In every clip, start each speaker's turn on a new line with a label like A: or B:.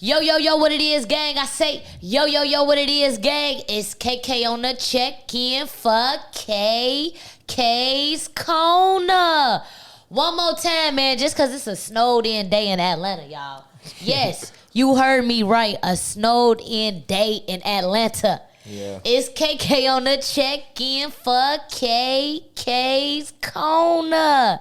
A: Yo, yo, yo, what it is, gang? I say, yo, yo, yo, what it is, gang? It's KK on the check-in for KK's Corner. One more time, man, just because it's a snowed-in day in Atlanta, y'all. Yes, you heard me right, a snowed-in day in Atlanta.
B: Yeah.
A: It's KK on the check-in for KK's Corner.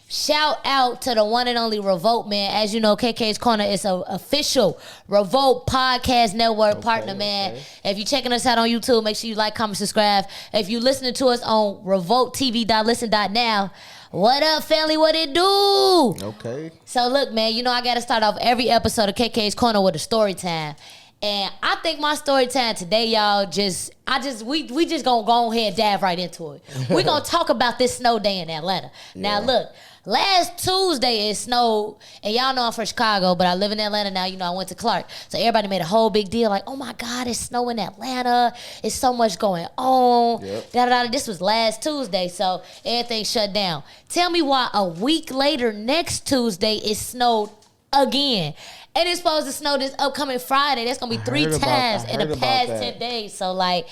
A: Shout out to the one and only Revolt, man. As you know, KK's Corner is an official Revolt Podcast Network partner, man. If you're checking us out on YouTube, make sure you like, comment, subscribe. If you're listening to us on revolttv.listen.now, what up, family? What it do?
B: Okay.
A: So look, man, you know I got to start off every episode of KK's Corner with a story time. And I think my story time today, y'all, we just gonna go ahead and dive right into it. We gonna talk about this snow day in Atlanta. Now look, last Tuesday it snowed, and y'all know I'm from Chicago, but I live in Atlanta now. You know, I went to Clark. So everybody made a whole big deal, like, oh my God, it's snow in Atlanta. It's so much going on. Yep. This was last Tuesday, so everything shut down. Tell me why a week later, next Tuesday, it snowed again. And it's supposed to snow this upcoming Friday. That's going to be 3 times in the past 10 days. So, like,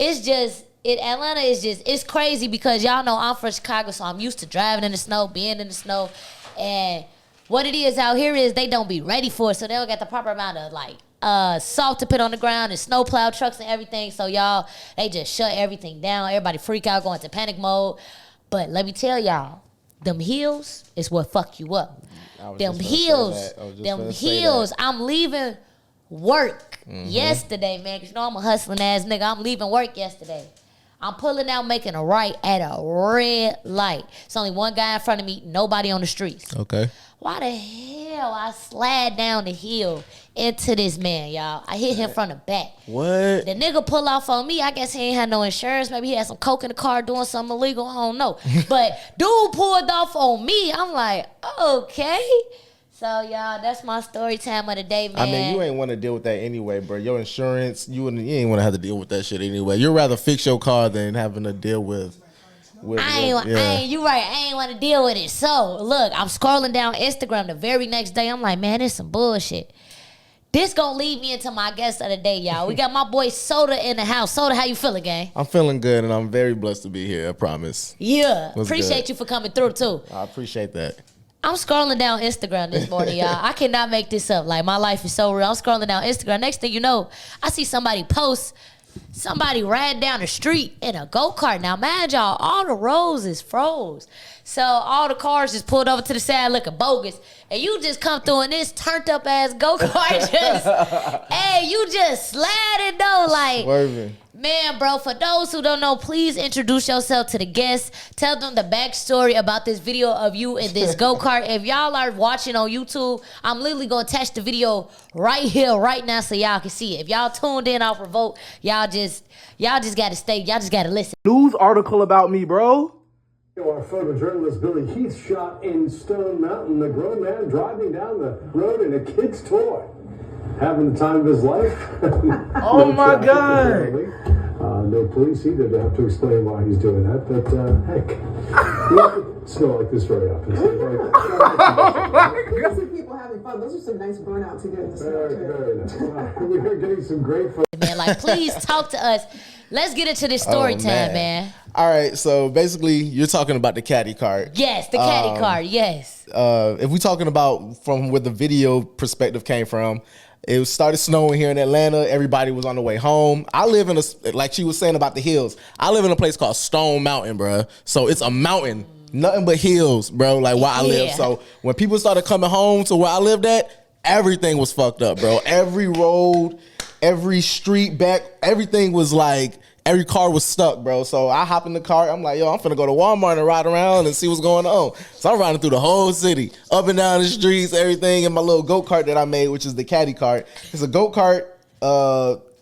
A: Atlanta is it's crazy because y'all know I'm from Chicago, so I'm used to driving in the snow, being in the snow. And what it is out here is they don't be ready for it, so they don't get the proper amount of, like, salt to put on the ground and snow plow trucks and everything. So, y'all, they just shut everything down. Everybody freak out, go into panic mode. But let me tell y'all, them hills is what fuck you up. Them hills. I'm leaving work yesterday, man. Cause you know I'm a hustling ass nigga. I'm leaving work yesterday. I'm pulling out, making a right at a red light. It's only one guy in front of me, nobody on the streets.
B: Okay.
A: Why the hell I slide down the hill into this man, y'all? I hit him from the back.
B: What?
A: The nigga pull off on me. I guess he ain't had no insurance. Maybe he had some coke in the car doing something illegal. I don't know. But dude pulled off on me. I'm like, okay. So, y'all, that's my story time of the day, man.
B: I mean, you ain't want to deal with that anyway, bro. Your insurance, you ain't want to have to deal with that shit anyway. You'd rather fix your car than having to deal with
A: you right. I ain't want to deal with it. So, look, I'm scrolling down Instagram the very next day. I'm like, man, this some bullshit. This gonna lead me into my guest of the day, y'all. We got my boy Sota in the house. Sota, how you feeling, gang?
B: I'm feeling good, and I'm very blessed to be here, I promise.
A: Yeah. Appreciate you for coming through, too.
B: I appreciate that.
A: I'm scrolling down Instagram this morning, y'all. I cannot make this up. Like, my life is so real. I'm scrolling down Instagram. Next thing you know, I see somebody post somebody riding down the street in a go-kart. Now, mind y'all, all the roads is froze. So all the cars just pulled over to the side looking bogus. And you just come through in this turned-up ass go-kart. Hey, you just sliding, though. Like,
B: Swerving.
A: Man, bro, for those who don't know, please introduce yourself to the guests. Tell them the backstory about this video of you in this go-kart. If y'all are watching on YouTube, I'm literally going to attach the video right here, right now, so y'all can see it. If y'all tuned in off Revolt, y'all just got to stay. Y'all just got to listen.
C: News article about me, bro.
D: Our photojournalist Billy Heath shot in Stone Mountain. The grown man driving down the road in a kid's toy. Having the time of his life.
C: Oh my God.
D: No police either to have to explain why he's doing that, but heck, you have to snow like this very often. So,
E: You see people having fun. Those are some nice burnouts to get in the snow.
D: very nice. We're getting some great fun.
A: Man, like, please talk to us. Let's get into this story time, man.
B: All right, so basically, you're talking about the Cadikart.
A: Yes, the Cadikart, yes.
B: If we're talking about from where the video perspective came from, it started snowing here in Atlanta. Everybody was on the way home. I live in like she was saying about the hills, I live in a place called Stone Mountain, bro. So it's a mountain, nothing but hills, bro, like where I live. So when people started coming home to where I lived at, everything was fucked up, bro. Every road, every street back, everything was like, every car was stuck, bro. So I hop in the car. I'm like, yo, I'm finna go to Walmart and ride around and see what's going on. So I'm riding through the whole city, up and down the streets, everything in my little go-kart that I made, which is the Cadikart. It's a go-kart,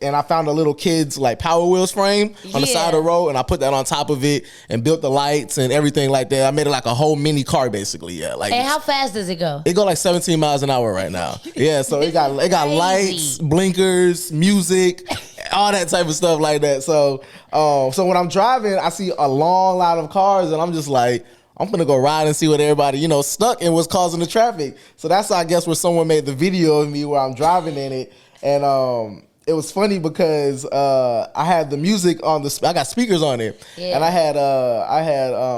B: and I found a little kid's like Power Wheels frame on the side of the road, and I put that on top of it and built the lights and everything like that. I made it like a whole mini car, basically. Yeah. Like.
A: And how fast does it go?
B: It go like 17 miles an hour right now. Yeah. So it got lights, blinkers, music, all that type of stuff like that. So when I'm driving, I see a long line of cars, and I'm just like, I'm gonna go ride and see what everybody, stuck and was causing the traffic. So that's, I guess, where someone made the video of me where I'm driving in it. And it was funny because I had the music on I got speakers on it, and I had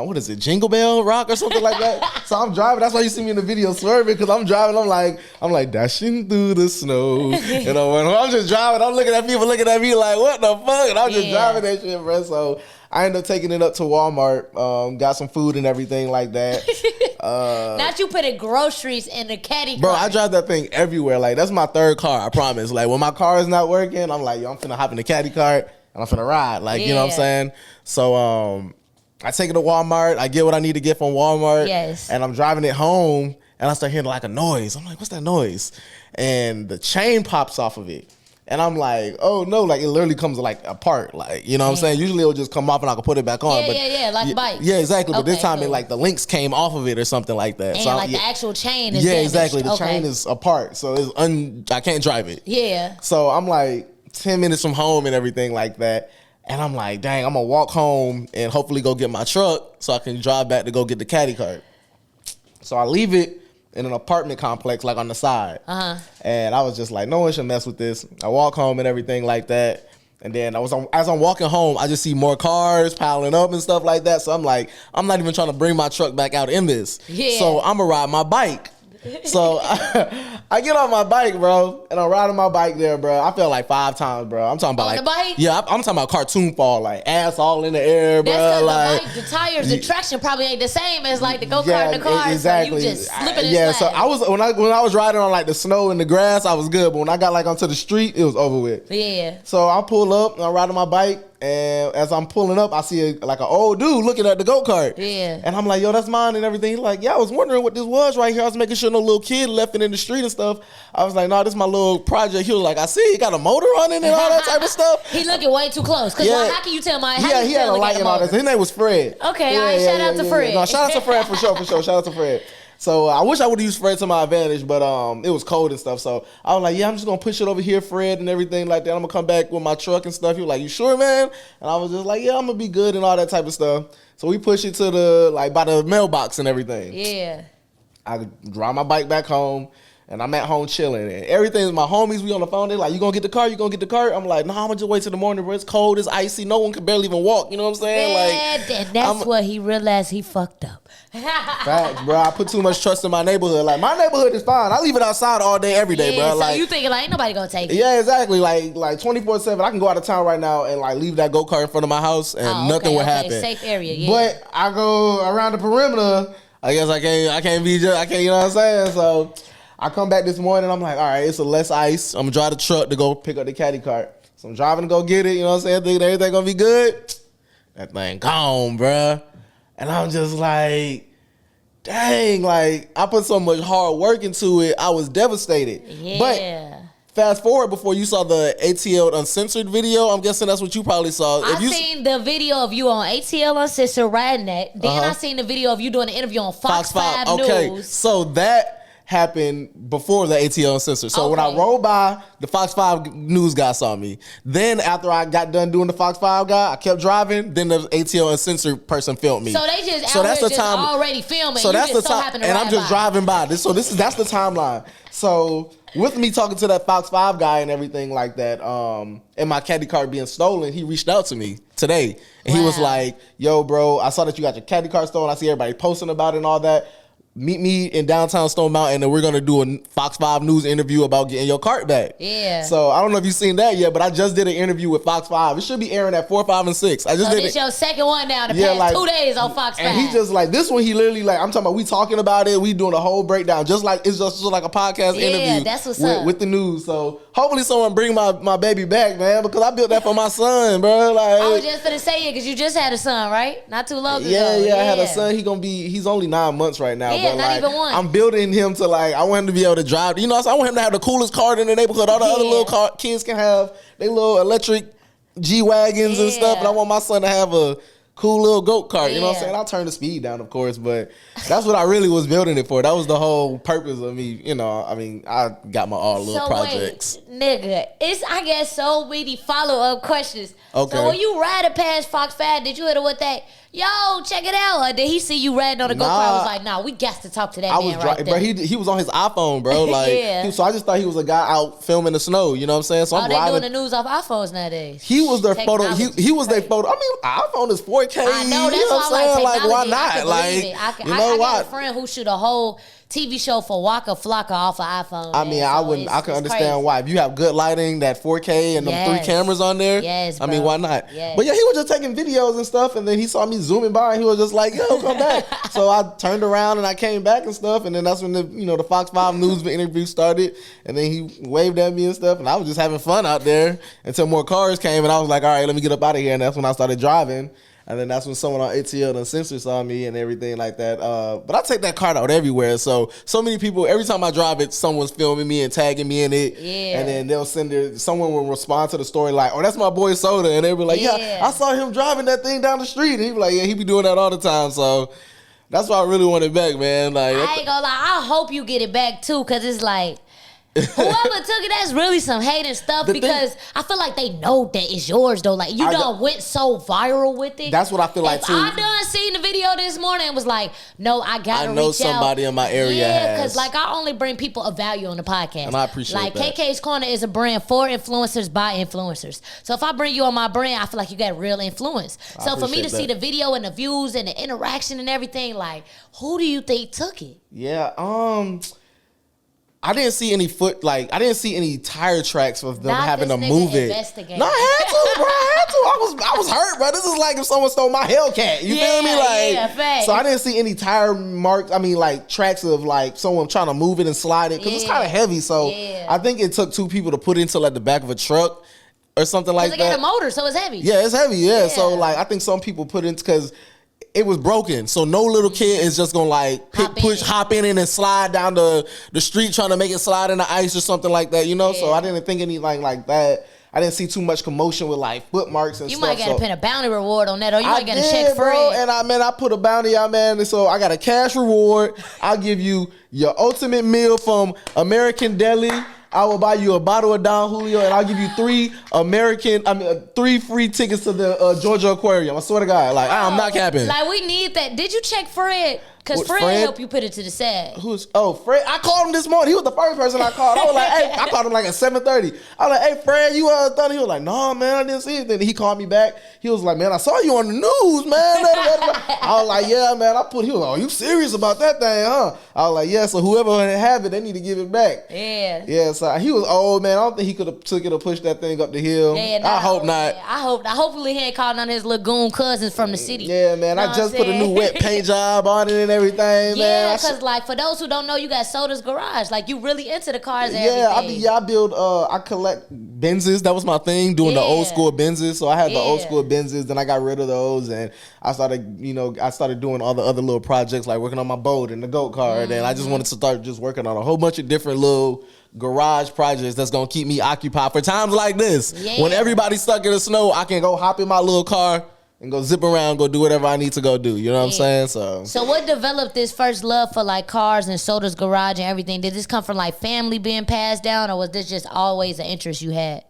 B: what is it, Jingle Bell Rock or something like that. So I'm driving. That's why you see me in the video swerving, because I'm driving. I'm like dashing through the snow. When I'm just driving, I'm looking at people looking at me like, what the fuck? And I'm just driving that shit, bro. So I ended up taking it up to Walmart, got some food and everything like that.
A: Not you putting groceries in the caddy
B: Bro,
A: cart.
B: I drive that thing everywhere. Like, that's my third car, I promise. Like, when my car is not working, I'm like, yo, I'm finna hop in the caddy cart and I'm finna ride. Like, you know what I'm saying? So, I take it to Walmart. I get what I need to get from Walmart.
A: Yes.
B: And I'm driving it home and I start hearing like a noise. I'm like, what's that noise? And the chain pops off of it. And I'm like, oh no, like it literally comes like apart, like, you know what I'm saying? Usually it'll just come off and I can put it back on.
A: Like bikes.
B: Yeah, exactly. But this time
A: cool.
B: it like the links came off of it or something like that.
A: And
B: so
A: like the actual chain is damaged.
B: exactly. The chain is apart, so I can't drive it.
A: Yeah.
B: So I'm like 10 minutes from home and everything like that. And I'm like, dang, I'm gonna walk home and hopefully go get my truck so I can drive back to go get the caddy cart. So I leave it in an apartment complex, like on the side. And I was just like, no one should mess with this. I walk home and everything like that. And then as I'm walking home, I just see more cars piling up and stuff like that. So I'm like, I'm not even trying to bring my truck back out in this.
A: Yeah.
B: So I'm gonna ride my bike. So I get on my bike, bro, and I'm riding my bike there, bro. I fell like 5 times, bro. I'm talking about
A: on
B: like
A: the bike?
B: Yeah, I'm talking about cartoon fall, like ass all in the air, bro.
A: That's
B: like
A: the bike, the tires, the traction probably ain't the same as like the go-kart and the car.
B: exactly.
A: So you just slipping and
B: so I was when I was riding on like the snow and the grass, I was good. But when I got like onto the street, it was over with.
A: Yeah.
B: So I pull up and I'm riding my bike. And as I'm pulling up, I see like an old dude looking at the go-kart.
A: Yeah.
B: And I'm like, yo, that's mine and everything. He's like, yeah, I was wondering what this was right here. I was making sure no little kid left it in the street and stuff. I was like, no, this is my little project. He was like, I see, you got a motor on it and all that type of stuff.
A: He looking way too close. Because how can you tell my...
B: Yeah, he had a light and all that. His name was Fred.
A: Okay, all right, shout out to Fred.
B: No, shout out to Fred for sure. Shout out to Fred. So I wish I would have used Fred to my advantage, but it was cold and stuff. So I was like, yeah, I'm just going to push it over here, Fred, and everything like that. I'm going to come back with my truck and stuff. He was like, you sure, man? And I was just like, yeah, I'm going to be good and all that type of stuff. So we push it to by the mailbox and everything.
A: Yeah.
B: I drive my bike back home, and I'm at home chilling. And everything, my homies, we on the phone. They're like, you going to get the car? You going to get the car? I'm like, nah, I'm going to just wait till the morning, bro. It's cold. It's icy. No one can barely even walk. You know what I'm saying?
A: And that's what he realized he fucked up.
B: Facts, bro. I put too much trust in my neighborhood. Like, my neighborhood is fine. I leave it outside all day, every day, bro.
A: So
B: like,
A: you thinking like, ain't nobody gonna take it?
B: Yeah, exactly. Like 24/7. I can go out of town right now and like leave that go-kart in front of my house and nothing will happen.
A: Safe area, yeah.
B: But I go around the perimeter. I guess I can't, you know what I'm saying? So I come back this morning. I'm like, all right, it's a less ice. I'm gonna drive the truck to go pick up the caddy cart. So I'm driving to go get it. You know what I'm saying? Thinking everything gonna be good. That thing gone, bruh. And I'm just like, dang, like I put so much hard work into it. I was devastated.
A: Yeah.
B: But fast forward before you saw the ATL Uncensored video. I'm guessing that's what you probably saw.
A: I seen the video of you on ATL Uncensored riding that. Then I seen the video of you doing the interview on Fox 5 News.
B: Okay, so that happened before the ATL Uncensored. So when I rolled by, the Fox 5 News guy saw me. Then after I got done doing the Fox 5 guy, I kept driving. Then the ATL Uncensored person filmed me.
A: So they just already filming.
B: So that's the time, and I'm just driving by. That's the timeline. So with me talking to that Fox 5 guy and everything like that, and my caddy cart being stolen, he reached out to me today. And he was like, yo, bro, I saw that you got your caddy cart stolen. I see everybody posting about it and all that. Meet me in downtown Stone Mountain and we're going to do a Fox 5 News interview about getting your cart back.
A: Yeah.
B: So I don't know if you've seen that yet, but I just did an interview with Fox 5. It should be airing at 4, 5, and 6. I just did
A: this your second one now the past 2 days on Fox 5.
B: And he just like, this one he literally like, I'm talking about we talking about it, we doing a whole breakdown, just like it's just like a podcast interview
A: that's what's up.
B: With the news. So hopefully someone bring my baby back, man, because I built that for my son, bro. Like,
A: I was just gonna say it because you just had a son, right? Not too long ago.
B: Yeah, I had a son. He's only 9 months right now.
A: Yeah,
B: but
A: not
B: like,
A: even one.
B: I'm building him to like, I want him to be able to drive. You know, I want him to have the coolest car in the neighborhood. All the other little kids can have their little electric G-Wagons and stuff. And I want my son to have a cool little go-kart. You know what I'm saying? I'll turn the speed down, of course. But that's what I really was building it for. That was the whole purpose of me. You know, I mean, I got my all little projects.
A: Wait, nigga, it's, I guess, so many follow-up questions.
B: Okay.
A: So when you riding past Fox 5, did you hit it with that yo, check it out. Or did he see you riding on the go-kart? I was like, nah, we got to talk to that man right there.
B: But he was on his iPhone, bro. Like,
A: yeah.
B: So I just thought he was a guy out filming the snow. You know what I'm saying? So I'm
A: they
B: riding.
A: doing the news off iPhones nowadays.
B: He was their photo. He was their photo. I mean, iPhone is 4K.
A: I know, that's
B: you know
A: why I'm like,
B: why not?
A: I got a friend who shoot a whole TV show for Waka Flocka off of iPhone.
B: I mean, I can understand why. If you have good lighting, that 4K and them 3 cameras on there, I mean, why not?
A: Yes.
B: But yeah, he was just taking videos and stuff, and then he saw me zooming by, and he was just like, yo, come back. So I turned around and I came back and stuff, and then that's when the Fox 5 News interview started, and then he waved at me and stuff, and I was just having fun out there until more cars came, and I was like, all right, let me get up out of here, and that's when I started driving. And then that's when someone on ATL and Sensor saw me and everything like that. But I take that cart out everywhere. So many people, every time I drive it, someone's filming me and tagging me in it.
A: Yeah.
B: And then they'll someone will respond to the story like, oh, that's my boy Sota. And they'll be like, yeah, I saw him driving that thing down the street. And he'd be like, yeah, he be doing that all the time. So that's why I really want it back, man. Like,
A: I ain't gonna lie. I hope you get it back too, because it's like, whoever took it, that's really some hating stuff, because I feel like they know that it's yours though. Like, you done went so viral with it.
B: That's what I feel like too.
A: I done seen the video this morning and was like, no, I gotta reach out. I know
B: somebody in my area
A: Yeah, because like I only bring people of value on the podcast.
B: And I appreciate
A: that.
B: Like
A: KK's Corner is a brand for influencers by influencers. So if I bring you on my brand, I feel like you got real influence. So for me to see the video and the views and the interaction and everything, like, who do you think took it?
B: Yeah, I didn't see any I didn't see any tire tracks of them having to move it. No, I had to, bro. I was hurt, bro. This is like if someone stole my Hellcat. You feel me? Like, so I didn't see any tire marks. I mean, like tracks of like someone trying to move it and slide it, because it's kind of heavy. So I think it took 2 people to put it into like the back of a truck or something like that.
A: Because it got a motor, so it's heavy.
B: Yeah, it's heavy. Yeah. So like I think some people put it because it was broken, so no little kid is just gonna like hop in and slide down the street trying to make it slide in the ice or something like that, you know. Yeah. So I didn't think anything like that. I didn't see too much commotion with like foot marks and stuff.
A: You might gotta put a bounty reward on that, or you might gotta check for it.
B: And I put a bounty out, man. And so I got a cash reward. I'll give you your ultimate meal from American Deli. I will buy you a bottle of Don Julio, and I'll give you 3 free tickets to the Georgia Aquarium. I swear to God, like I'm not capping.
A: Like, we need that. Did you check Fred? Because Fred helped you put it to the side.
B: Fred? I called him this morning. He was the first person I called. I was like, hey, I called him like at 7:30. I was like, hey, Fred, you done? He was like, no, man, I didn't see it. Then he called me back. He was like, man, I saw you on the news, man. I was like, yeah, man. He was like, oh, you serious about that thing, huh? I was like, yeah. So whoever have it, they need to give it back.
A: Yeah.
B: Yeah. So he was old, man. I don't think he could have took it or pushed that thing up the hill. Yeah, I hope not.
A: Hopefully he ain't called none of his lagoon cousins from the city.
B: Yeah, man. I just put a new wet paint job on it and everything, man.
A: Yeah, because like for those who don't know, you got Sota's Garage. Like, you really into the cars and everything.
B: I collect Benzes. That was my thing, doing the old school Benzes. So I had the old school Benzes, then I got rid of those, and I started doing all the other little projects, like working on my boat and the goat cart, and I just wanted to start just working on a whole bunch of different little garage projects that's gonna keep me occupied for times like this. Yeah. When everybody's stuck in the snow, I can go hop in my little car and go zip around, go do whatever I need to go do. You know what I'm saying? So
A: what developed this first love for like cars and Sota's Garage and everything? Did this come from like family being passed down, or was this just always an interest you had?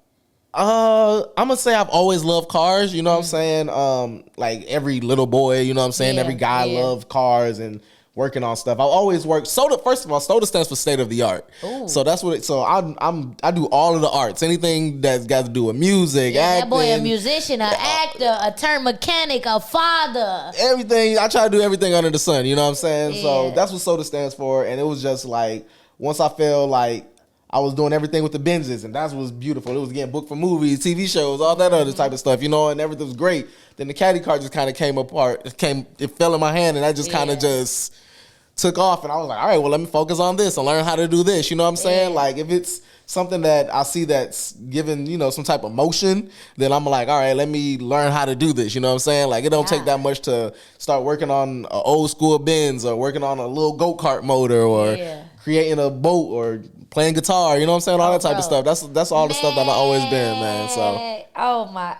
B: I'm gonna say I've always loved cars, you know what I'm saying? Like every little boy, you know what I'm saying? Every guy loved cars and working on stuff. I've always worked. Sota, first of all, Sota stands for state of the art. Ooh. So that's what. I do all of the arts. Anything that's got to do with music, acting. That boy,
A: a musician, an actor, a turn mechanic, a father.
B: Everything. I try to do everything under the sun. You know what I'm saying? Yeah. So that's what Sota stands for. And it was just like, once I felt like I was doing everything with the Benzes, and that was beautiful. It was getting booked for movies, TV shows, all that other type of stuff, you know, and everything was great. Then the Cadikart just kind of came apart. It fell in my hand, and that just kind of just took off. And I was like, all right, well, let me focus on this and learn how to do this. You know what I'm saying? Like, if it's something that I see that's giving, you know, some type of motion, then I'm like, all right, let me learn how to do this. You know what I'm saying? Like, it don't take that much to start working on an old school Benz, or working on a little go-kart motor, or creating a boat, or playing guitar. You know what I'm saying? All that type of stuff. That's all the stuff that I've always been, man. So.
A: Oh my,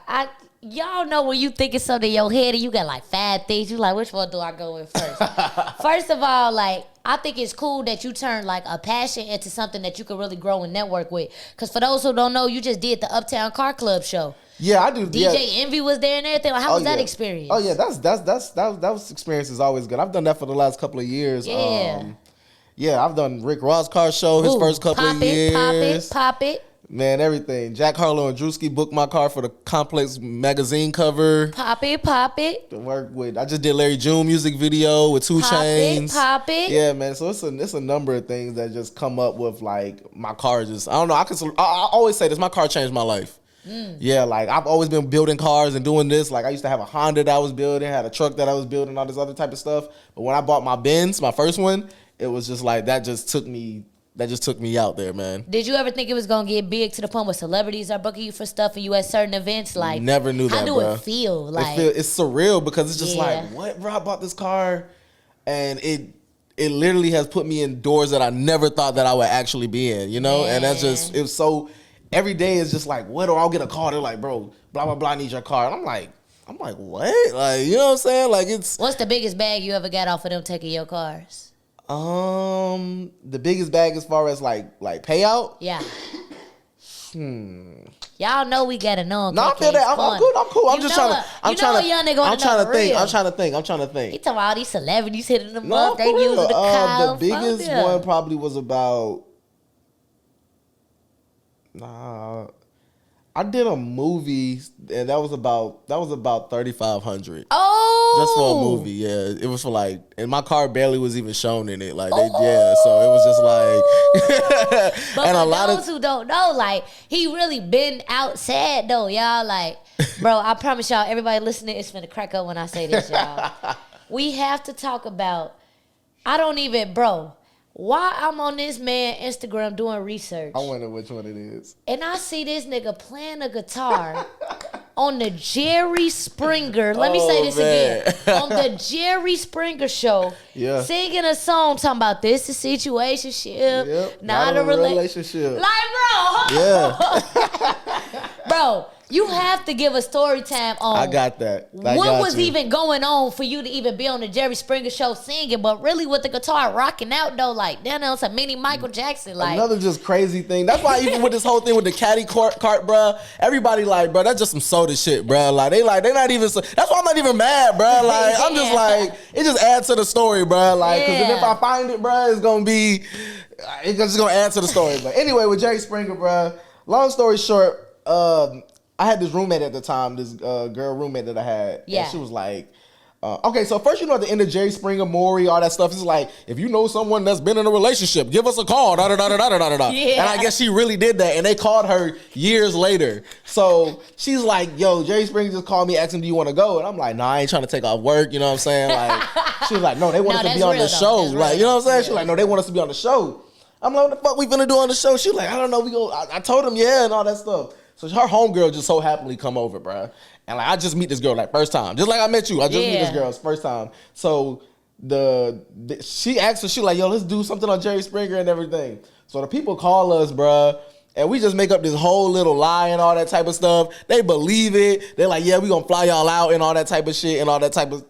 A: y'all know when you thinking something in your head and you got like 5 things, you like, which one do I go with first? First of all, like, I think it's cool that you turn like a passion into something that you can really grow and network with. Because for those who don't know, you just did the Uptown Car Club show.
B: Yeah, I do.
A: DJ Envy was there and everything. Like, how was that experience?
B: Oh yeah, that was experience is always good. I've done that for the last couple of years.
A: Yeah.
B: Yeah, I've done Rick Ross' car show his first couple of years.
A: Pop it.
B: Man, everything. Jack Harlow and Drewski booked my car for the Complex magazine cover.
A: Pop it.
B: To work with. I just did Larry June music video with 2 Chainz.
A: Pop it.
B: Yeah, man. So it's a number of things that just come up with like my car. Just I don't know. I always say this. My car changed my life. Yeah, like I've always been building cars and doing this. Like I used to have a Honda that I was building, had a truck that I was building, all this other type of stuff. But when I bought my Benz, my first one, it was just like that just took me out there, man.
A: Did you ever think it was gonna get big to the point where celebrities are booking you for stuff and you at certain events? Like,
B: never knew that.
A: How do it feel? Like,
B: it's surreal because it's just like, what, bro? I bought this car, and it literally has put me in doors that I never thought that I would actually be in, you know.
A: Man.
B: And that's just it was so. Every day is just like, what? Or I'll get a call. They're like, bro, blah blah blah, I need your car, and I'm like, what? Like, you know what I'm saying? Like, it's.
A: What's the biggest bag you ever got off of them taking your cars?
B: The biggest bag as far as like payout.
A: Yeah. Y'all know we gotta know.
B: No, I feel that. I'm good. I'm cool. I'm just trying to. I'm trying to think.
A: He talking about all these celebrities hitting them
B: No,
A: up. They
B: for real.
A: using the car.
B: The biggest one probably was about. I did a movie, and that was about $3,500.
A: Oh,
B: just for a movie, yeah. It was for like, and my car barely was even shown in it, like so it was just like.
A: But
B: and
A: for
B: a lot
A: those who don't know, like he really been outside though, y'all. Like, bro, I promise y'all, everybody listening is finna crack up when I say this, y'all. We have to talk about. Why I'm on this man Instagram doing research.
B: I wonder which one it is.
A: And I see this nigga playing a guitar on the Jerry Springer. Let me say this again. On the Jerry Springer show.
B: Yeah.
A: Singing a song talking about this is situationship.
B: Yep.
A: Not a
B: relationship.
A: Like, bro.
B: Yeah.
A: Bro, you have to give a story time on.
B: I got that.
A: What was even going on for you to even be on the Jerry Springer show singing, but really with the guitar rocking out though, like damn, it's a mini Michael Jackson. Like
B: another just crazy thing. That's why even with this whole thing with the Cadikart, bruh, everybody like, bro, that's just some soda shit, bruh. Like they not even. That's why I'm not even mad, bruh. Like I'm just like, it just adds to the story, bruh. Like, cause if I find it, bruh, it's just gonna add to the story. But anyway, with Jerry Springer, bruh. Long story short, I had this roommate at the time, this girl roommate that I had.
A: Yeah.
B: And she was like, okay, so first, at the end of Jerry Springer, Maury, all that stuff, it's like, if you know someone that's been in a relationship, give us a call, da-da-da-da-da-da-da.
A: Yeah.
B: And I guess she really did that, and they called her years later. So she's like, yo, Jerry Springer just called me asking, do you want to go? And I'm like, nah, I ain't trying to take off work, you know what I'm saying? Like, she was like, no, they want us to be on the show. Like, you know what I'm saying? She's like, no, they want us to be on the show. I'm like, what the fuck we finna do on the show? She's like, I don't know, I told him, yeah, and all that stuff. So her homegirl just so happily come over, bruh. And like I just meet this girl like first time. Just like I met you. I just meet this girl first time. So she asked her, she like, yo, let's do something on Jerry Springer and everything. So the people call us, bruh. And we just make up this whole little lie and all that type of stuff. They believe it. They're like, yeah, we gonna fly y'all out and all that type of shit and all that type of,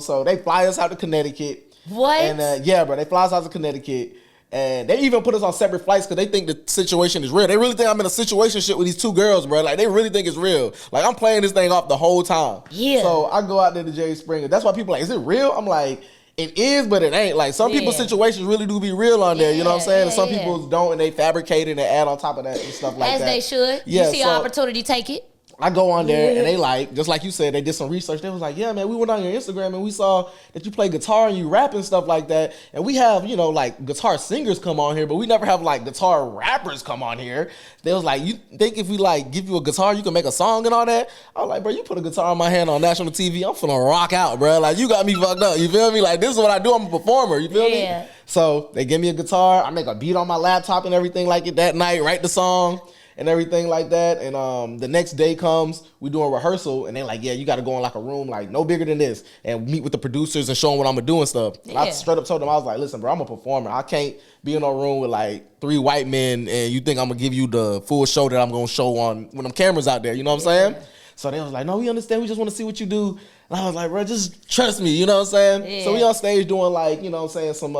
B: so they fly us out to Connecticut.
A: What?
B: And yeah, bro, they fly us out to Connecticut. And they even put us on separate flights because they think the situation is real. They really think I'm in a situation shit with these 2 girls, bro. Like, they really think it's real. Like, I'm playing this thing off the whole time.
A: Yeah.
B: So I go out there to Jerry Springer. That's why people are like, is it real? I'm like, it is, but it ain't. Like, some people's situations really do be real on there. You know what I'm saying? And some people's don't, and they fabricate it and add on top of that and stuff like
A: that. As they should.
B: Yeah,
A: you see an opportunity, take it.
B: I go on there and they like, just like you said, they did some research. They was like, yeah, man, we went on your Instagram and we saw that you play guitar and you rap and stuff like that. And we have, like guitar singers come on here, but we never have like guitar rappers come on here. They was like, you think if we like give you a guitar, you can make a song and all that? I was like, bro, you put a guitar in my hand on national TV, I'm finna rock out, bro. Like, you got me fucked up. You feel me? Like, this is what I do. I'm a performer. You feel me? So they give me a guitar. I make a beat on my laptop and everything like it that night, write the song and everything like that. And the next day comes, we do a rehearsal, and they like, yeah, you got to go in like a room like no bigger than this and meet with the producers and show them what I'm gonna do and stuff. And I straight up told them, I was like, listen, bro, I'm a performer. I can't be in a room with like 3 white men and you think I'm gonna give you the full show that I'm gonna show on when them cameras out there. You know what I'm saying? So they was like, no, we understand. We just want to see what you do. And I was like, bro, just trust me. You know what I'm saying?
A: Yeah.
B: So we on stage doing like, you know what I'm saying, some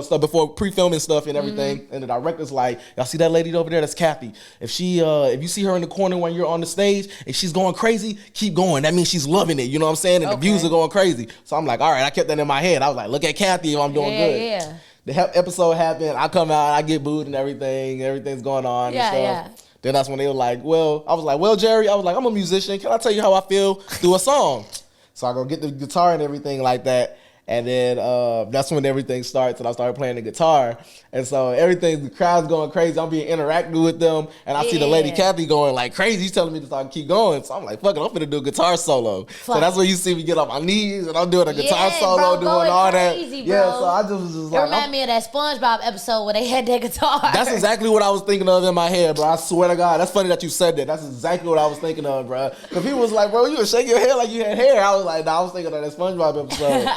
B: stuff before pre-filming stuff and everything. And the director's like, y'all see that lady over there? That's Kathy. If you see her in the corner when you're on the stage and she's going crazy, keep going. That means she's loving it. You know what I'm saying? And the views are going crazy. So I'm like, all right, I kept that in my head. I was like, look at Kathy if I'm doing good.
A: Yeah.
B: The episode happened. I come out, I get booed and everything. Everything's going on and stuff.
A: Yeah.
B: Then that's when they were like, I was like, well, Jerry, I'm a musician. Can I tell you how I feel through a song? So I go get the guitar and everything like that. And then that's when everything starts, and I started playing the guitar. And so the crowd's going crazy. I'm being interactive with them, and I see the lady Kathy going like crazy. She's telling me to start keep going. So I'm like, fuck it, I'm finna do a guitar solo. So that's when you see me get on my knees, and I'm doing a guitar solo, doing all
A: crazy,
B: that.
A: Bro.
B: Yeah, so I just was like,
A: it reminded me of that SpongeBob episode where they had that guitar.
B: That's exactly what I was thinking of in my head, bro. I swear to God. That's funny that you said that. That's exactly what I was thinking of, bro. Because people was like, bro, you were shaking your head like you had hair. I was like, nah, I was thinking of that SpongeBob episode.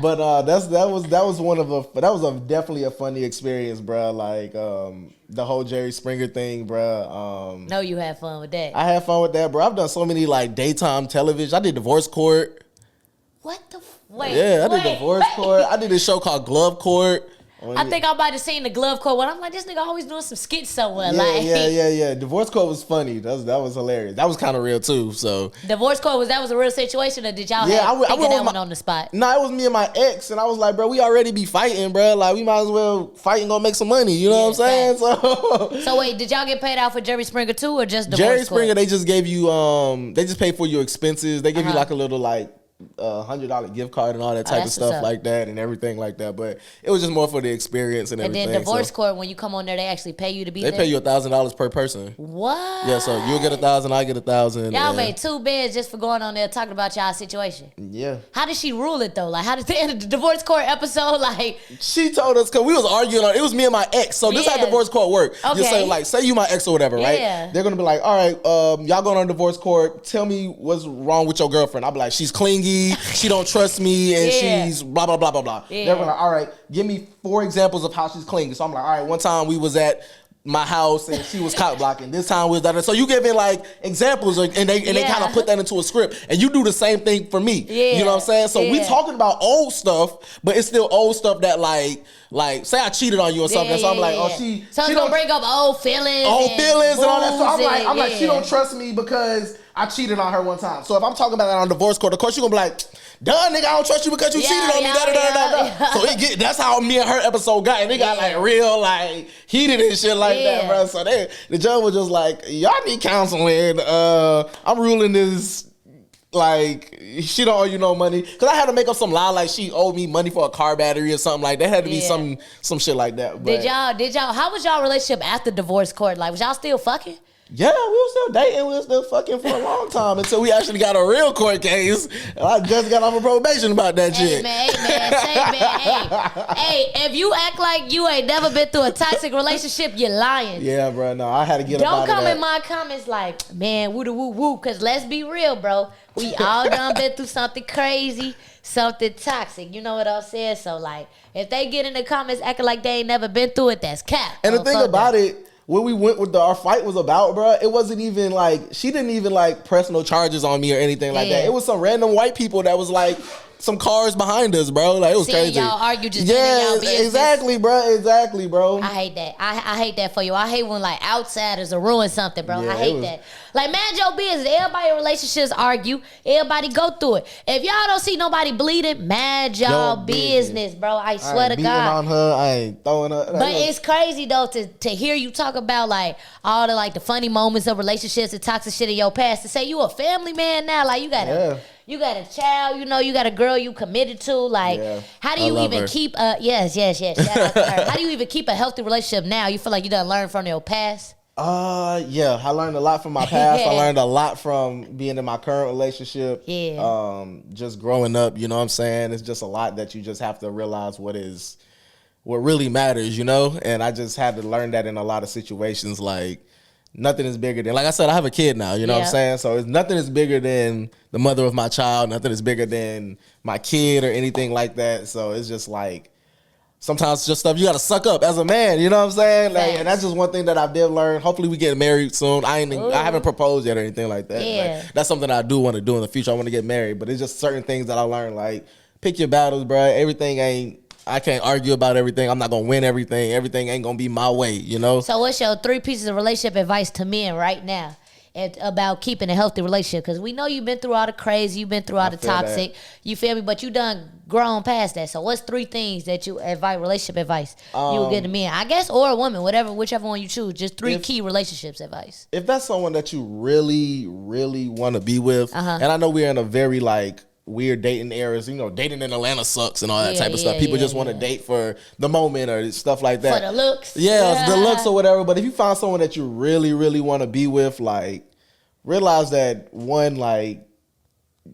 B: But that was definitely a funny experience, bro. Like the whole Jerry Springer thing, bro.
A: No, you had fun with that.
B: I had fun with that, bro. I've done so many like daytime television. I did Divorce Court.
A: What the? Wait.
B: Yeah, I did Divorce Court. I did this show called Glove Court.
A: I think I might have seen the Glove Court when I'm like, this nigga always doing some skits somewhere.
B: Yeah. Divorce Court was funny. That was hilarious. That was kind of real too. So
A: Divorce Court was a real situation, or did y'all think that one on the spot?
B: No, it was me and my ex, and I was like, bro, we already be fighting, bro. Like we might as well fight and go make some money. You know what I'm saying?
A: So wait, did y'all get paid out for Jerry Springer too, or just Divorce
B: Jerry
A: Court?
B: Springer? They just gave you they just paid for your expenses. They give you like a little like $100 gift card and all that type of stuff like that and everything like that. But it was just more for the experience and everything.
A: And then Divorce Court, when you come on there, they actually pay you to be there?
B: They pay you $1,000 per person.
A: What?
B: Yeah, so you'll get $1,000, I get $1,000.
A: Y'all made 2 beds just for going on there talking about y'all situation.
B: Yeah.
A: How did she rule it though? Like, how did the end of the Divorce Court episode, like...
B: She told us, because we was arguing on it. Was me and my ex. So this how Divorce Court work.
A: Okay.
B: You say, like, say you my ex or whatever, right?
A: Yeah.
B: They're going to be like, all right, y'all going on Divorce Court. Tell me what's wrong with your girlfriend. I'll be like, she's clingy. She don't trust me, and she's blah, blah, blah, blah, blah.
A: Yeah.
B: They're going to, all right, give me 4 examples of how she's clingy. So I'm like, all right, one time we was at my house and she was cop blocking. This time was that. So you giving like examples, and they kind of put that into a script, and you do the same thing for me. Yeah. You know what I'm saying? So we talking about old stuff, but it's still old stuff that like say I cheated on you or something. So I'm like, oh, she
A: don't bring up old feelings,
B: and all that. So I'm like, she don't trust me because I cheated on her one time. So if I'm talking about that on Divorce Court, of course you're gonna be like, duh, nigga, I don't trust you because you cheated on me. So that's how me and her episode got, and they got like real like heated and shit like that, bro. So the judge was just like, y'all need counseling. I'm ruling this like she don't owe you no money, because I had to make up some lie like she owed me money for a car battery or something like that. Had to be some shit like that. But
A: did y'all? How was y'all relationship after Divorce Court? Like, was y'all still fucking?
B: Yeah, we were still dating. We were still fucking for a long time until we actually got a real court case. And I just got off of probation about that shit.
A: Hey, if you act like you ain't never been through a toxic relationship, you're lying.
B: Yeah, bro. No, I had to get up out of that.
A: Don't come in my comments like, man, woo-da-woo-woo, because let's be real, bro. We all done been through something crazy, something toxic. You know what I'm saying? So, like, if they get in the comments acting like they ain't never been through it, that's cap.
B: And the thing about it, when we went with our fight was about, bro, it wasn't even like, she didn't even like press no charges on me or anything like that. It was some random white people that was like some cars behind us, bro. Like, it was crazy.
A: Y'all argue just y'all business.
B: Exactly, bro.
A: I hate that. I hate that for you. I hate when like outsiders will ruin something, bro.
B: Yeah,
A: I hate that. Like, mind your business. Everybody in relationships argue. Everybody go through it. If y'all don't see nobody bleeding, mind your business, bro. I swear to God.
B: On her, I ain't throwing her.
A: But it's crazy though to hear you talk about like all the like the funny moments of relationships and toxic shit in your past. To say you a family man now, like you got a child, you know, you got a girl you committed to. Like, how do you even keep yes. Shout out to her. How do you even keep a healthy relationship now? You feel like you done learned from your past?
B: Yeah, I learned a lot from my past. I learned a lot from being in my current relationship.
A: Yeah.
B: Just growing up, you know what I'm saying? It's just a lot that you just have to realize what really matters, you know? And I just had to learn that in a lot of situations. Like, nothing is bigger than, like I said, I have a kid now, you know what I'm saying? So nothing is bigger than the mother of my child. Nothing is bigger than my kid or anything like that. So it's just like, sometimes it's just stuff you got to suck up as a man. You know what I'm saying? Like,
A: Facts.
B: and that's just one thing that I did learn. Hopefully we get married soon. I haven't proposed yet or anything like that.
A: Yeah.
B: Like, that's something I do want to do in the future. I want to get married, but it's just certain things that I learned. Like, pick your battles, bro. I can't argue about everything. I'm not gonna win everything. Everything ain't gonna be my way. You know.
A: So what's your 3 pieces of relationship advice to men right now? About keeping a healthy relationship, because we know you've been through all the crazy, you've been through all the toxic, you feel me, but you done grown past that. So what's 3 things that you advise, relationship advice you would give to men, I guess, or a woman, whichever one you choose, just 3 key relationships advice.
B: If that's someone that you really, really want to be with, and I know we're in a very like weird dating eras, you know, dating in Atlanta sucks and all that type of stuff. People just want to date for the moment or stuff like that.
A: For the looks.
B: Yeah, the looks or whatever. But if you find someone that you really, really want to be with, like, realize that one, like,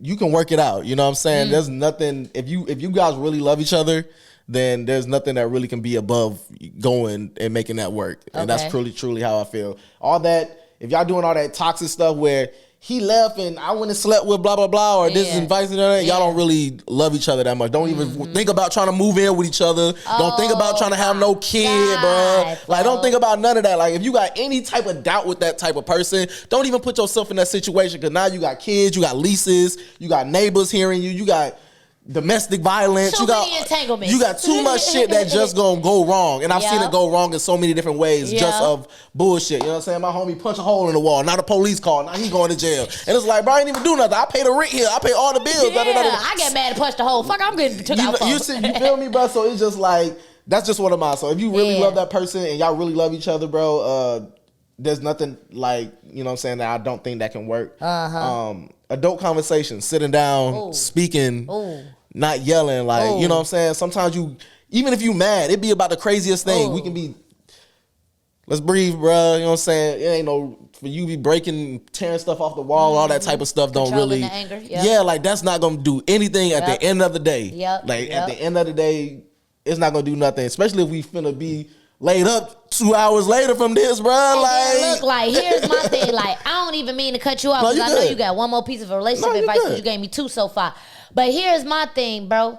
B: you can work it out. You know what I'm saying? There's nothing, if you guys really love each other, then there's nothing that really can be above going and making that work. And that's truly how I feel. All that, if y'all doing all that toxic stuff where he left and I went and slept with blah, blah, blah, or this and vice versa, y'all don't really love each other that much. Don't even think about trying to move in with each other. Don't think about trying to have no kid, bro. Like, don't think about none of that. Like, if you got any type of doubt with that type of person, don't even put yourself in that situation, because now you got kids, you got leases, you got neighbors hearing you, you got domestic violence.
A: Too many entanglements.
B: You got too much shit that just gonna go wrong. And I've seen it go wrong in so many different ways just of bullshit. You know what I'm saying? My homie punched a hole in the wall. Now the police call. Now he going to jail. And it's like, bro, I ain't even do nothing. I pay the rent here. I pay all the bills.
A: I get mad and punch the hole. Fuck, I'm getting took out for.
B: You feel me, bro? So it's just like, that's just one of mine. So if you really love that person and y'all really love each other, bro, there's nothing like, you know what I'm saying, that I don't think that can work. Adult conversation, sitting down, speaking, not yelling, like, you know what I'm saying? Sometimes even if you mad, it be about the craziest thing. We can be, let's breathe, bro. You know what I'm saying? It ain't no, for you be breaking, tearing stuff off the wall, all that type of stuff don't really.
A: The anger.
B: Like, that's not going to do anything at the end of the day. Like, at the end of the day, it's not going to do nothing, especially if we finna be laid up 2 hours later from this, bro. Like,
A: look, like, here's my thing. Like, I don't even mean to cut you off, because I know you got one more piece of relationship advice, because you gave me 2 so far. But here's my thing, bro.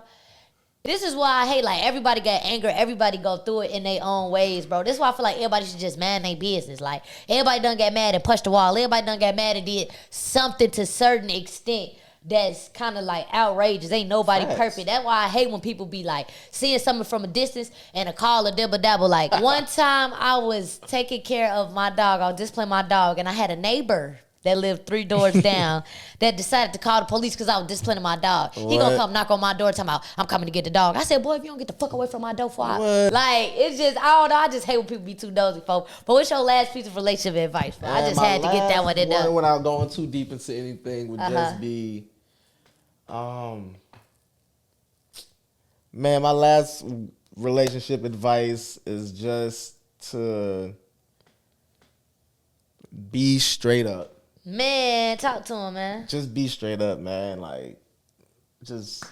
A: This is why I hate, like, everybody got anger. Everybody go through it in their own ways, bro. This is why I feel like everybody should just mind their business. Like, everybody done get mad and punched the wall. Everybody done got mad and did something to a certain extent that's kind of like outrageous. Ain't nobody perfect. That's why I hate when people be like seeing something from a distance and a call or dibble dabble. Like, one time I was taking care of my dog. I was disciplining my dog, and I had a neighbor that lived 3 doors down that decided to call the police because I was disciplining my dog. He gonna come knock on my door talking about, I'm coming to get the dog. I said, boy, if you don't get the fuck away from my door for like, it's just, I don't know, I just hate when people be too nosy, folks. But what's your last piece of relationship advice? I just had to get that one in there.
B: Without going too deep into anything would just be, man, my last relationship advice is just to be straight up.
A: Man, talk to him, man.
B: Just be straight up, man. Like, just,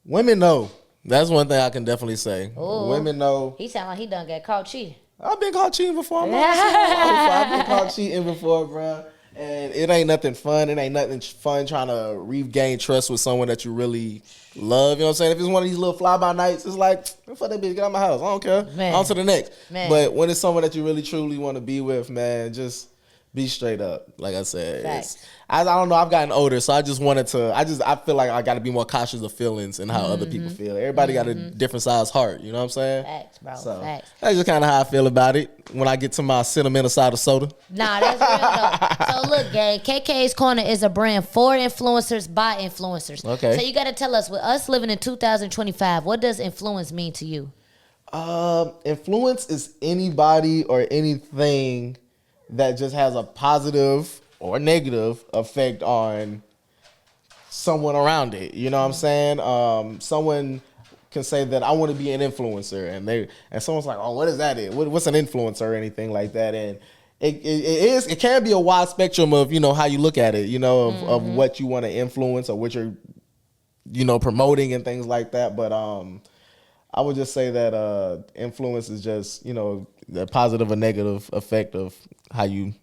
B: women know. That's one thing I can definitely say.
A: Ooh.
B: Women know.
A: He sound like he done got caught cheating.
B: I've been caught cheating before. I've been caught cheating before, bro. And it ain't nothing fun. It ain't nothing fun trying to regain trust with someone that you really love. You know what I'm saying? If it's one of these little fly-by nights, it's like, fuck that bitch, get out of my house. I don't care. Man. On to the next. Man. But when it's someone that you really, truly want to be with, man, just be straight up. Like I said, I don't know. I've gotten older, so I just wanted to. I feel like I got to be more cautious of feelings and how other people feel. Everybody got a different size heart. You know what I'm saying?
A: Facts, bro.
B: So
A: Facts.
B: That's just kind of how I feel about it when I get to my sentimental side of Sota.
A: Nah, that's real though. So look, gang, KK's Corner is a brand for influencers by influencers.
B: Okay.
A: So you got to tell us, with us living in 2025, what does influence mean to you?
B: Influence is anybody or anything that just has a positive or negative effect on someone around it. You know what I'm saying? Someone can say that I want to be an influencer, and someone's like, oh, what is that? What's an influencer or anything like that? And it can be a wide spectrum of, you know, how you look at it, you know, of what you want to influence or what you're, you know, promoting and things like that. But I would just say that influence is just, you know, the positive or negative effect of how you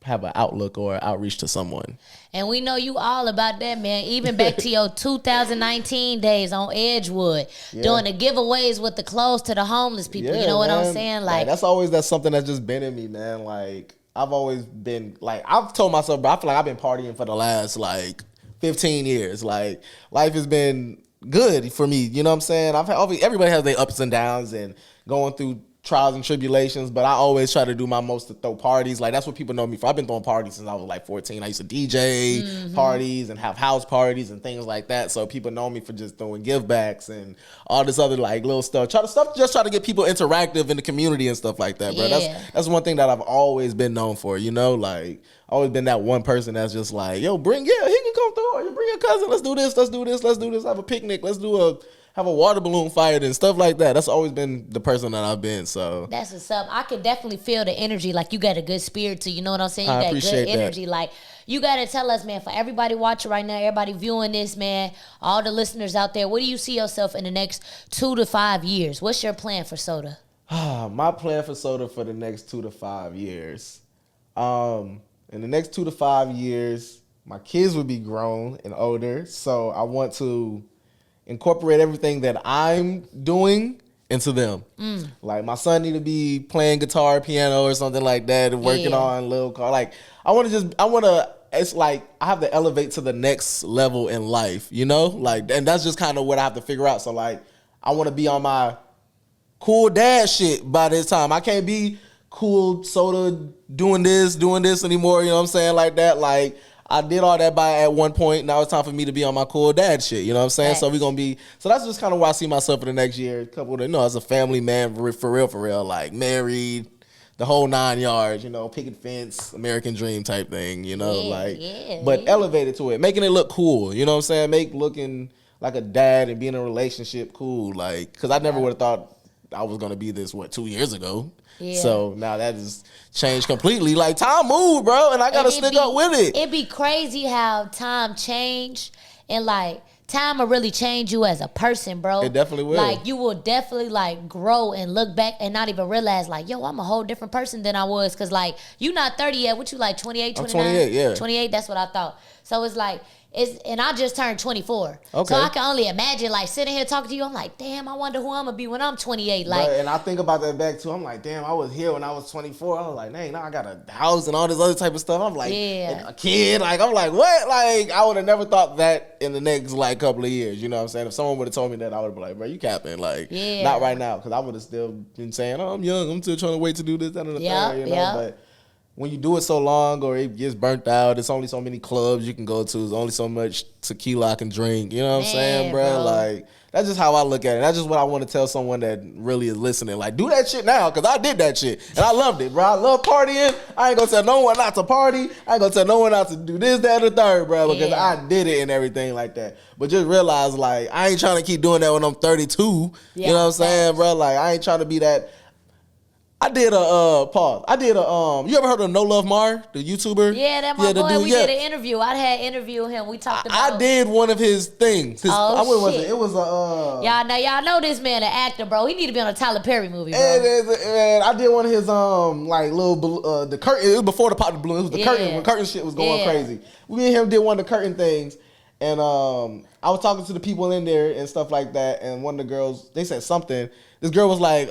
B: have an outlook or outreach to someone.
A: And we know you all about that, man. Even back to your 2019 days on Edgewood, doing the giveaways with the clothes to the homeless people. You know what I'm saying? Like
B: that's something that's just been in me, man. Like I've always been like I've told myself, bro, I feel like I've been partying for the last like 15 years. Like life has been good for me. You know what I'm saying? Everybody has their ups and downs and going through trials and tribulations, but I always try to do my most to throw parties. Like that's what people know me for. I've been throwing parties since I was like 14. I used to DJ parties and have house parties and things like that. So people know me for just throwing give backs and all this other like little stuff. Just try to get people interactive in the community and stuff like that, bro. That's one thing that I've always been known for, you know, like always been that one person that's just like, yo, he can come through, or you bring your cousin, let's do this, have a picnic, have a water balloon fired and stuff like that. That's always been the person that I've been. So
A: that's what's up. I could definitely feel the energy. Like you got a good spirit to, you know what I'm saying? You got good energy. Like you got to tell us, man, for everybody watching right now, everybody viewing this, man, all the listeners out there, what do you see yourself in the next 2 to 5 years? What's your plan for Sota?
B: My plan for Sota for the next 2 to 5 years. In the next 2 to 5 years, my kids will be grown and older. So I want to incorporate everything that I'm doing into them. Like my son need to be playing guitar, piano, or something like that, and working on little car. Like it's like I have to elevate to the next level in life, you know? Like, and that's just kind of what I have to figure out. So like, I want to be on my cool dad shit by this time. I can't be cool Sota doing this anymore, you know what I'm saying? Like that, like I did all that at one point. Now it's time for me to be on my cool dad shit. You know what I'm saying? Right. So that's just kind of where I see myself for the next year. As a family man, for real, like married, the whole 9 yards, you know, picket fence, American dream type thing, you know, but elevated to it, making it look cool. You know what I'm saying? Looking like a dad and being in a relationship cool. Like, cause I never would have thought I was going to be this, 2 years ago. Yeah. So now that has changed completely. Like time moved, bro, and I gotta stick up with it.
A: It'd be crazy how time changed, and like time will really change you as a person, bro.
B: It definitely will.
A: Like you will definitely like grow and look back and not even realize like, yo, I'm a whole different person than I was. Cause like you not 30 yet. What you like 28, 29?
B: I'm 28, yeah.
A: 28, that's what I thought. So it's like, and I just turned 24.
B: Okay.
A: So I can only imagine like sitting here talking to you. I'm like, damn, I wonder who I'm gonna be when I'm 28. Like,
B: and I think about that back too. I'm like, damn, I was here when I was 24. I was like, dang, now I got a house and all this other type of stuff. I'm like, a kid. Like, I'm like, what? Like, I would have never thought that in the next like couple of years. You know what I'm saying? If someone would have told me that, I would have been like, bro, you capping. Like, not right now, because I would have still been saying, oh, I'm young. I'm still trying to wait to do this, that, and the third. You know, but when you do it so long or it gets burnt out, it's only so many clubs you can go to. There's only so much tequila I can drink. You know what I'm saying, bro? Like, that's just how I look at it. That's just what I want to tell someone that really is listening. Like, do that shit now, because I did that shit. And I loved it, bro. I love partying. I ain't going to tell no one not to party. I ain't going to tell no one not to do this, that, and the third, bro, because I did it and everything like that. But just realize, like, I ain't trying to keep doing that when I'm 32. You know what I'm saying, bro? Like, I ain't trying to be that. I did a pause. You ever heard of No Love Mar, the YouTuber?
A: Yeah, that my boy. We did an interview. I had interviewed him. We talked about.
B: I did one of his things.
A: Shit.
B: Was it? It was a.
A: Y'all know this man, an actor, bro. He need to be on a Tyler Perry movie, bro.
B: And I did one of his like little the curtain. It was before the pop the balloon. It was the curtain when curtain shit was going crazy. Me and him did one of the curtain things, and I was talking to the people in there and stuff like that. And one of the girls, they said something. This girl was like,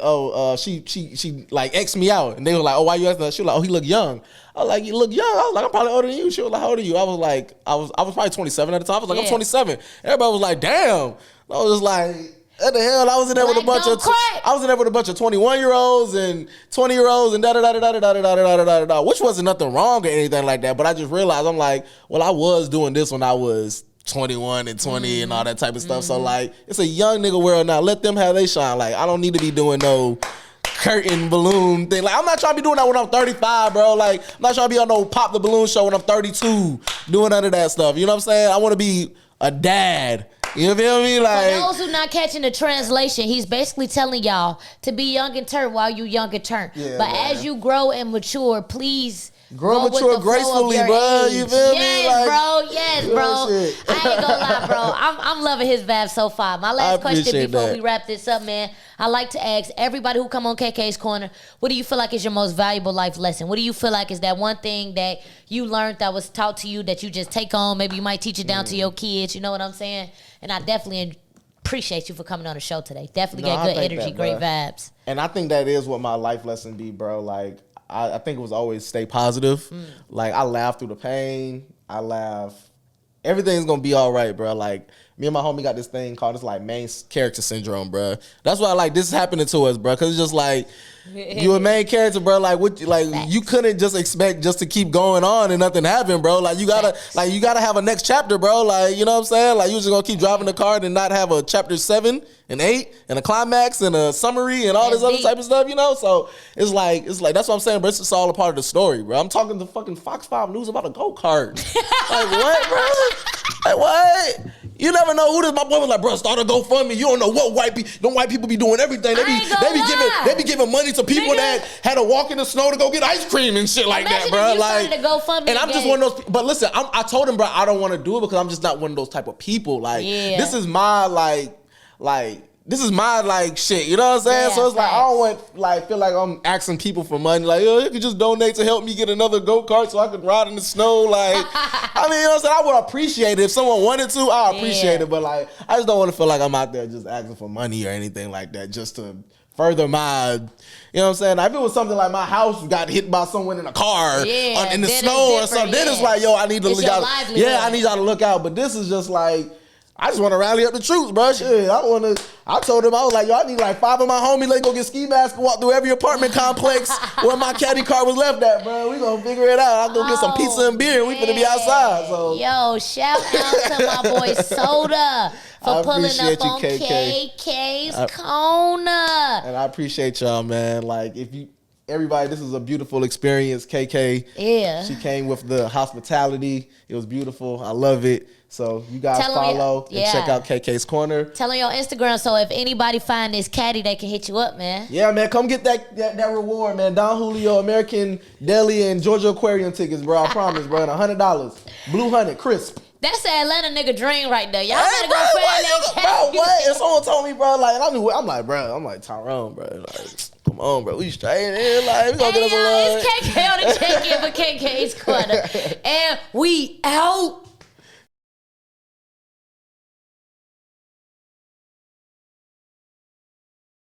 B: she like X'd me out. And they were like, oh, why you asking her? She was like, oh, he look young. I was like, you look young. I was like, I'm probably older than you. She was like, how old are you? I was like, I was probably 27 at the time. I was like, I'm 27. Everybody was like, damn. I was just like, what the hell? I was in there with a bunch of 21-year-olds and 20-year-olds and da-da-da-da-da-da-da-da-da-da-da, which wasn't nothing wrong or anything like that. But I just realized, I'm like, well, I was doing this when I was 21 and 20 and all that type of stuff. So like, it's a young nigga world now. Let them have they shine. Like, I don't need to be doing no curtain balloon thing. Like, I'm not trying to be doing that when I'm 35, bro. Like, I'm not trying to be on no pop the balloon show when I'm 32 doing none of that stuff. You know what I'm saying? I want to be a dad. You feel me? Like,
A: for those who not catching the translation, he's basically telling y'all to be young and turn while you young and turn. Yeah, but as you grow and mature, please
B: Grow
A: with
B: mature
A: the flow of
B: gracefully,
A: your
B: bro.
A: age.
B: You feel me?
A: Yes,
B: Like,
A: bro. Yes,
B: real
A: bro.
B: shit.
A: I ain't gonna lie, bro. I'm loving his vibe so far. My last question
B: appreciate
A: before
B: that.
A: we wrap this up, man. I like to ask everybody who come on KK's Corner, what do you feel like is your most valuable life lesson? What do you feel like is that one thing that you learned that was taught to you that you just take on? Maybe you might teach it down to your kids. You know what I'm saying? And I definitely appreciate you for coming on the show today. Definitely
B: No,
A: get
B: I
A: good
B: think
A: energy,
B: that,
A: great
B: bro.
A: vibes.
B: And I think that is what my life lesson be, bro. Like, I think it was always stay positive. Like, I laugh through the pain. I laugh. Everything's gonna be all right, bro. Like, me and my homie got this thing called, it's like main character syndrome, bro. That's why, like, this is happening to us, bro. Cause it's just like, you a main character, bro. Like, what? Like, you couldn't just expect just to keep going on and nothing happen, bro. Like, you gotta have a next chapter, bro. Like, you know what I'm saying? Like, you just gonna keep driving the car and not have a chapter 7 and 8 and a climax and a summary and all this other type of stuff, you know? So it's like that's what I'm saying, bro. It's just all a part of the story, bro. I'm talking to fucking Fox 5 News about a go-kart. Like, what, bro? Like, what? You never know who this. My boy was like, bro, start a GoFundMe. You don't know what white people be doing everything. They be giving money to people that had to walk in the snow to go get ice cream and shit like that, bro. Like,
A: GoFundMe
B: and I'm just one of those. But listen, I told him, bro, I don't want to do it because I'm just not one of those type of people. Like, this is my this is my shit, you know what I'm saying?
A: Yeah,
B: so it's like, I don't
A: facts.
B: want feel like I'm asking people for money. Like, yo, you could just donate to help me get another go-kart so I could ride in the snow. Like, I mean, you know what I'm saying? I would appreciate it. If someone wanted to, I appreciate it. But like, I just don't want to feel like I'm out there just asking for money or anything like that just to further my, you know what I'm saying? If it was something like my house got hit by someone in a car in the snow or something, then it's like, yo, I need to look out. Yeah, I need y'all to look out. But this is just like, I just want to rally up the troops, bro. Shit, I told him, I was like, yo, I need like 5 of my homies. Let's go get ski masks and walk through every apartment complex where my Cadikart was left at, bro. We gonna figure it out. I'll go get some pizza and beer and we finna be outside. So,
A: yo, shout out to my boy Sota for pulling up on KK's Corner.
B: And I appreciate y'all, man. Like, everybody, this is a beautiful experience. KK, she came with the hospitality. It was beautiful. I love it. So you guys follow and check out KK's Corner.
A: Tell them your Instagram so if anybody find this caddy, they can hit you up, man.
B: Yeah, man. Come get that reward, man. Don Julio, American Deli, and Georgia Aquarium tickets, bro. I promise, bro. And $100. Blue 100, crisp.
A: That's the Atlanta nigga dream right there. Y'all better go find that caddy.
B: Bro, what? And someone told me, bro, like, I'm like, Tyrone, bro. Like, come on, bro. We straight in. Like, we gonna get us a little.
A: It's KK on the check-in for KK's Corner. And we out.